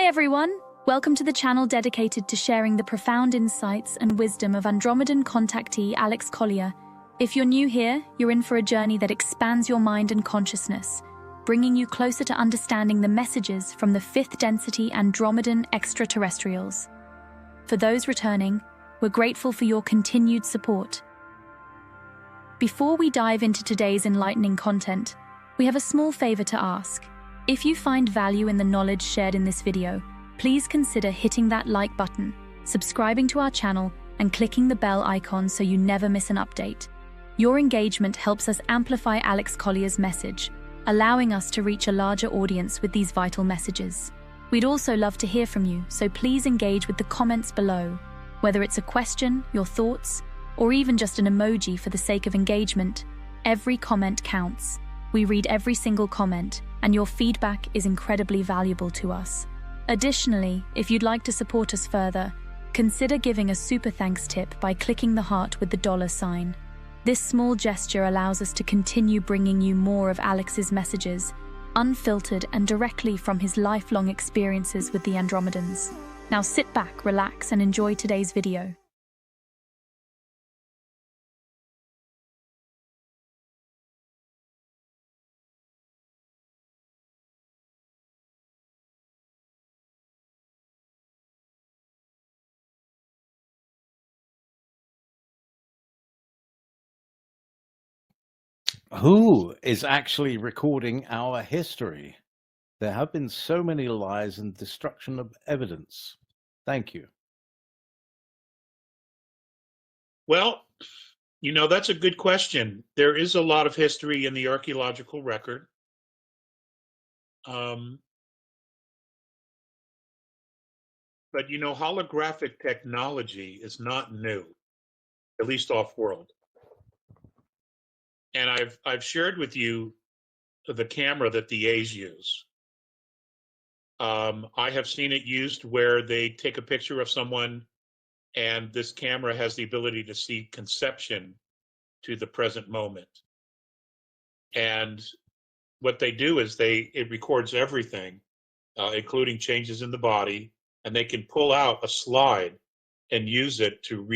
everyone! Welcome to the channel dedicated to sharing the profound insights and wisdom of Andromedan contactee Alex Collier. If you're new here, you're in for a journey that expands your mind and consciousness, bringing you closer to understanding the messages from the fifth density Andromedan extraterrestrials. For those returning, we're grateful for your continued support. Before we dive into today's enlightening content, we have a small favor to ask. If you find value in the knowledge shared in this video, please consider hitting that like button, subscribing to our channel, and clicking the bell icon so you never miss an update. Your engagement helps us amplify Alex Collier's message, allowing us to reach a larger audience with these vital messages. We'd also love to hear from you, so please engage with the comments below. Whether it's a question, your thoughts, or even just an emoji for the sake of engagement, every comment counts. We read every single comment, and your feedback is incredibly valuable to us. Additionally, if you'd like to support us further, consider giving a super thanks tip by clicking the heart with the $sign. This small gesture allows us to continue bringing you more of Alex's messages, unfiltered and directly from his lifelong experiences with the Andromedans. Now sit back, relax, and enjoy today's video. Who is actually recording our history? There have been so many lies and destruction of evidence. Thank you. Well, that's a good question. There is a lot of history in the archaeological record. But holographic technology is not new, at least off-world. And I've shared with you the camera that the A's use. I have seen it used where they take a picture of someone and this camera has the ability to see conception to the present moment. And what they do is it records everything, including changes in the body, and they can pull out a slide and use it to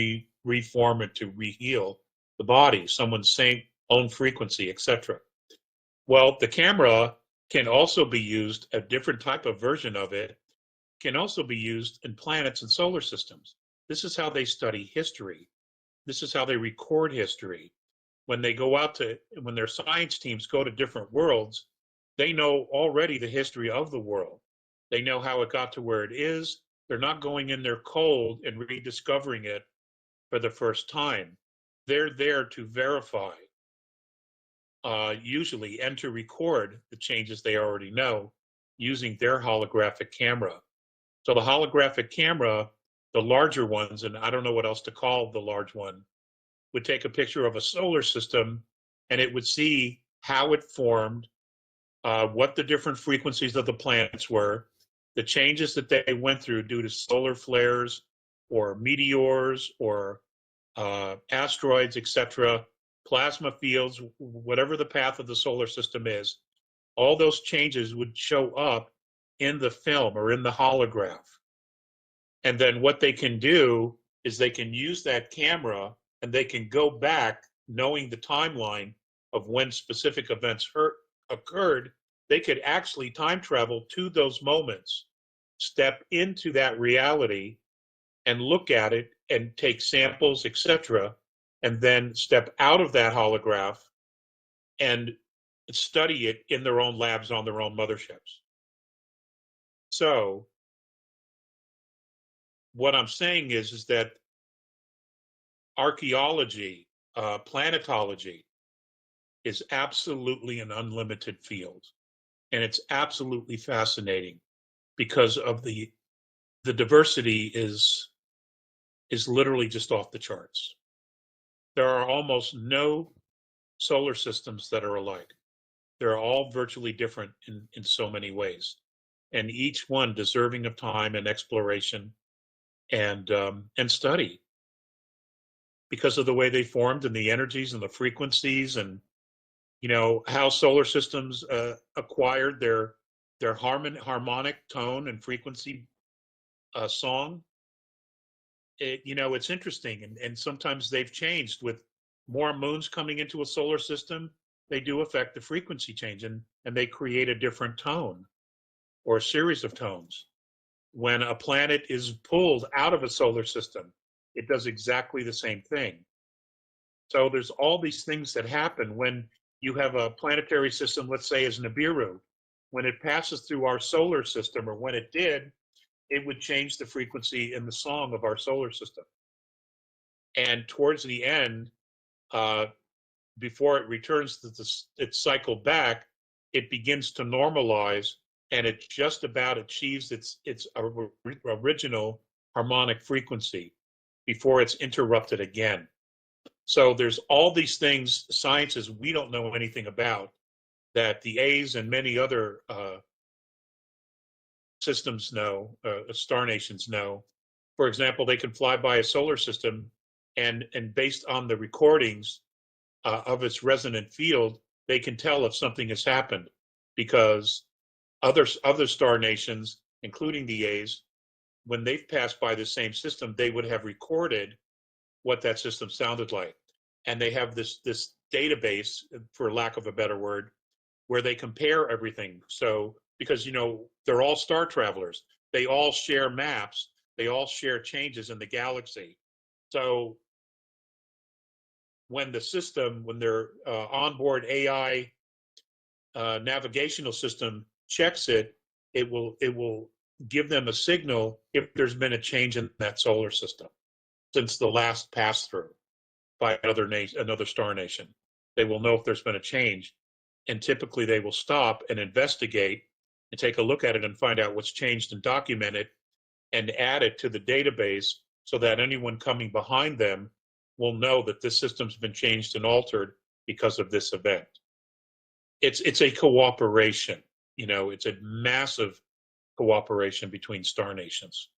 reform it, to re-heal the body, someone's same own frequency, etc. Well, the camera can also be used, a different type of version of it, can also be used in planets and solar systems. This is how they study history. This is how they record history. When their science teams go to different worlds, they know already the history of the world. They know how it got to where it is. They're not going in there cold and rediscovering it for the first time. They're there to verify, usually, and to record the changes they already know using their holographic camera. So the holographic camera, the larger ones, and I don't know what else to call the large one, would take a picture of a solar system and it would see how it formed, what the different frequencies of the planets were, the changes that they went through due to solar flares or meteors or asteroids, etc., plasma fields, whatever the path of the solar system is, all those changes would show up in the film or in the holograph. And then what they can do is they can use that camera and they can go back, knowing the timeline of when specific events occurred. They could actually time travel to those moments, step into that reality and look at it and take samples, etc., and then step out of that holograph and study it in their own labs on their own motherships. So what I'm saying is that archaeology, planetology, is absolutely an unlimited field. And it's absolutely fascinating because of the diversity is literally just off the charts. There are almost no solar systems that are alike. They're all virtually different in so many ways, and each one deserving of time and exploration and study because of the way they formed and the energies and the frequencies and how solar systems acquired their their harmonic tone and frequency song. It's interesting, and sometimes they've changed with more moons coming into a solar system. They do affect the frequency change, and they create a different tone or a series of tones. When a planet is pulled out of a solar system, it does exactly the same thing. So there's all these things that happen when you have a planetary system, let's say as Nibiru. When it passes through our solar system, or when it did, it would change the frequency in the song of our solar system. And towards the end, before it returns to its cycle back, it begins to normalize, and it just about achieves its original harmonic frequency before it's interrupted again. So there's all these things, sciences we don't know anything about, that the A's and many other systems know, star nations know. For example, they can fly by a solar system, and based on the recordings of its resonant field, they can tell if something has happened, because other star nations, including the A's, when they've passed by the same system, they would have recorded what that system sounded like. And they have this database, for lack of a better word, where they compare everything. So, because they're all star travelers, they all share maps, they all share changes in the galaxy. So when their onboard AI navigational system checks it, it will give them a signal if there's been a change in that solar system since the last pass through by another star nation. They will know if there's been a change, and typically they will stop and investigate and take a look at it and find out what's changed and document it and add it to the database, so that anyone coming behind them will know that this system's been changed and altered because of this event. It's a cooperation, it's a massive cooperation between star nations.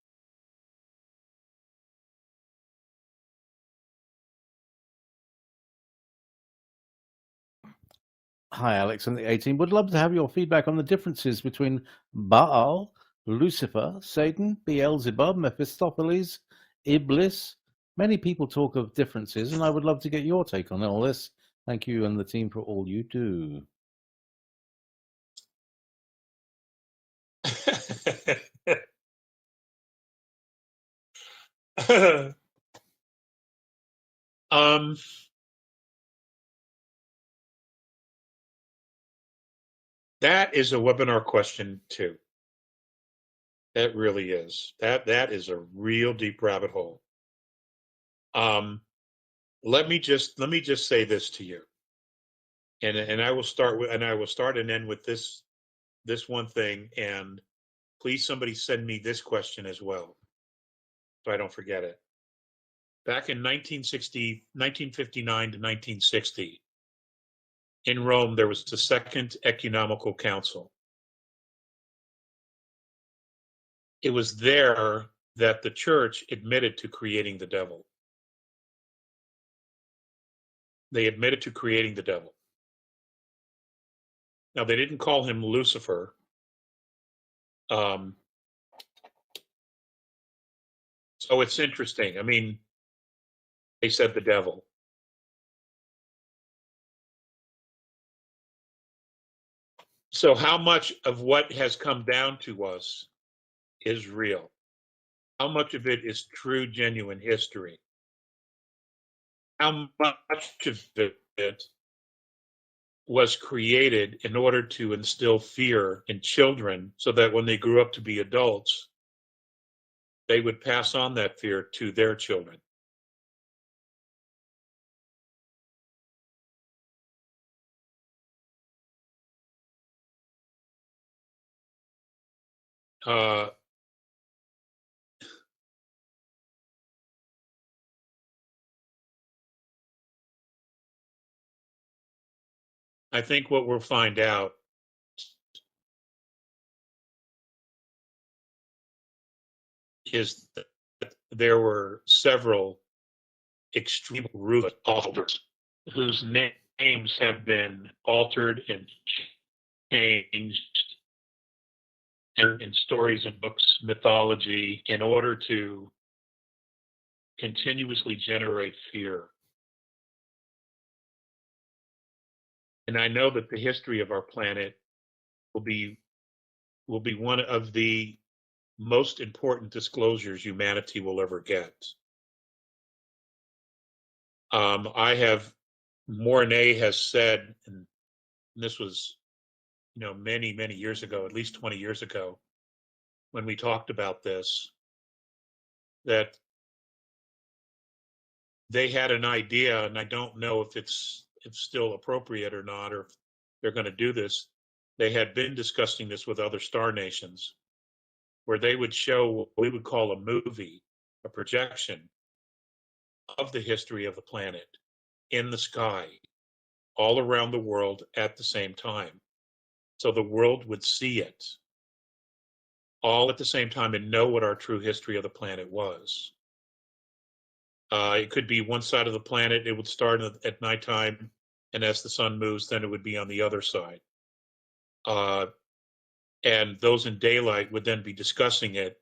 Hi, Alex and the 18. Would love to have your feedback on the differences between Baal, Lucifer, Satan, Beelzebub, Mephistopheles, Iblis. Many people talk of differences, and I would love to get your take on all this. Thank you and the team for all you do. That is a webinar question too. That really is. That is a real deep rabbit hole. Let me just say this to you, and I will start and end with this one thing. And please, somebody send me this question as well, so I don't forget it. Back in 1959 to 1960, in Rome, there was the Second Ecumenical Council. It was there that the church admitted to creating the devil. They admitted to creating the devil. Now, they didn't call him Lucifer. So it's interesting. I mean, they said the devil. So how much of what has come down to us is real? How much of it is true, genuine history? How much of it was created in order to instill fear in children, so that when they grew up to be adults, they would pass on that fear to their children? I think what we'll find out is that there were several extreme root altars whose names have been altered and changed and in stories and books, mythology, in order to continuously generate fear. And I know that the history of our planet will be one of the most important disclosures humanity will ever get. Mornay has said, and this was, many, many years ago, at least 20 years ago, when we talked about this, that they had an idea, and I don't know if it's still appropriate or not, or if they're going to do this. They had been discussing this with other star nations, where they would show what we would call a movie, a projection of the history of the planet in the sky, all around the world at the same time. So the world would see it all at the same time and know what our true history of the planet was. It could be one side of the planet, it would start at nighttime, and as the sun moves, then it would be on the other side. And those in daylight would then be discussing it.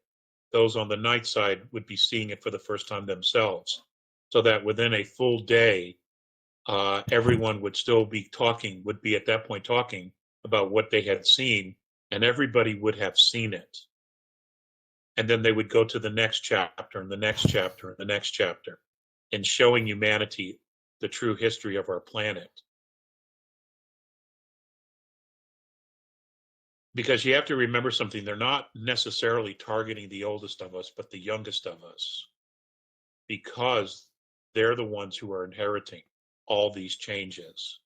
Those on the night side would be seeing it for the first time themselves. So that within a full day, everyone would still be talking, would be at that point talking about what they had seen, and everybody would have seen it. And then they would go to the next chapter and the next chapter and the next chapter, and showing humanity the true history of our planet. Because you have to remember something, they're not necessarily targeting the oldest of us, but the youngest of us, because they're the ones who are inheriting all these changes.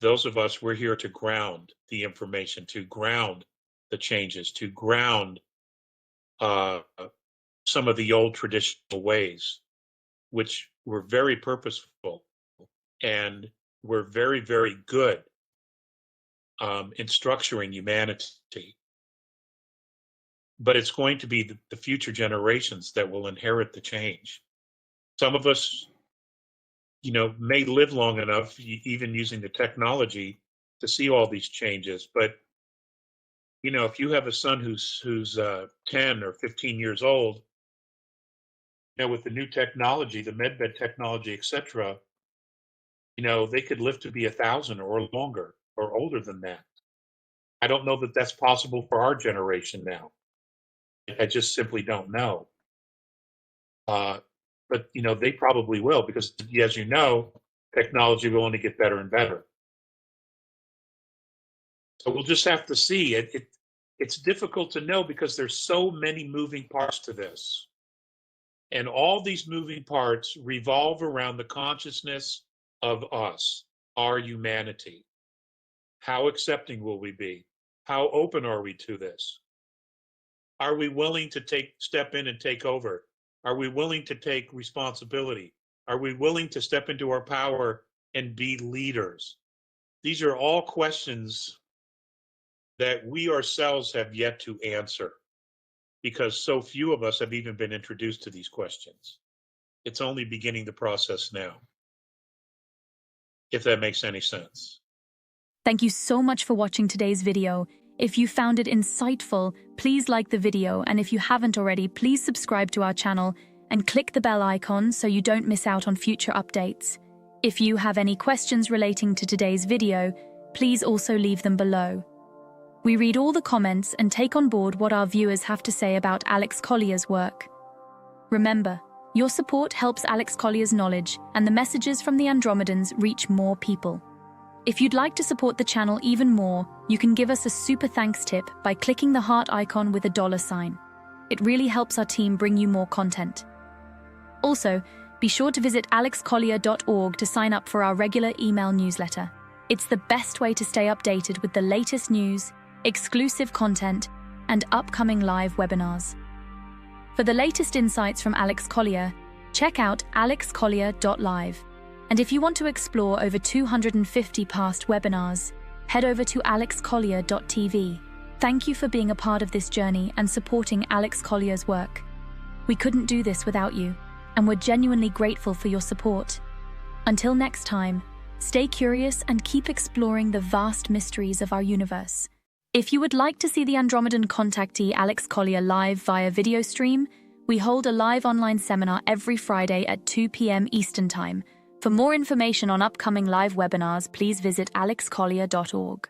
Those of us, we're here to ground the information, to ground the changes, to ground some of the old traditional ways, which were very purposeful and were very, very good in structuring humanity. But it's going to be the future generations that will inherit the change. Some of us, may live long enough, even using the technology, to see all these changes. But, if you have a son who's 10 or 15 years old, with the new technology, the medbed technology, etc., they could live to be 1,000 or longer or older than that. I don't know that that's possible for our generation now. I just simply don't know. But they probably will, because as you know, technology will only get better and better. So we'll just have to see. It's difficult to know because there's so many moving parts to this. And all these moving parts revolve around the consciousness of us, our humanity. How accepting will we be? How open are we to this? Are we willing to step in and take over? Are we willing to take responsibility? Are we willing to step into our power and be leaders? These are all questions that we ourselves have yet to answer, because so few of us have even been introduced to these questions. It's only beginning the process now, if that makes any sense. Thank you so much for watching today's video. If you found it insightful, please like the video, and if you haven't already, please subscribe to our channel and click the bell icon so you don't miss out on future updates. If you have any questions relating to today's video, please also leave them below. We read all the comments and take on board what our viewers have to say about Alex Collier's work. Remember, your support helps Alex Collier's knowledge and the messages from the Andromedans reach more people. If you'd like to support the channel even more, you can give us a super thanks tip by clicking the heart icon with a $sign. It really helps our team bring you more content. Also, be sure to visit alexcollier.org to sign up for our regular email newsletter. It's the best way to stay updated with the latest news, exclusive content, and upcoming live webinars. For the latest insights from Alex Collier, check out alexcollier.live. And if you want to explore over 250 past webinars, head over to alexcollier.tv. Thank you for being a part of this journey and supporting Alex Collier's work. We couldn't do this without you, and we're genuinely grateful for your support. Until next time, stay curious and keep exploring the vast mysteries of our universe. If you would like to see the Andromedan contactee Alex Collier live via video stream, we hold a live online seminar every Friday at 2 p.m. Eastern Time. For more information on upcoming live webinars, please visit alexcollier.org.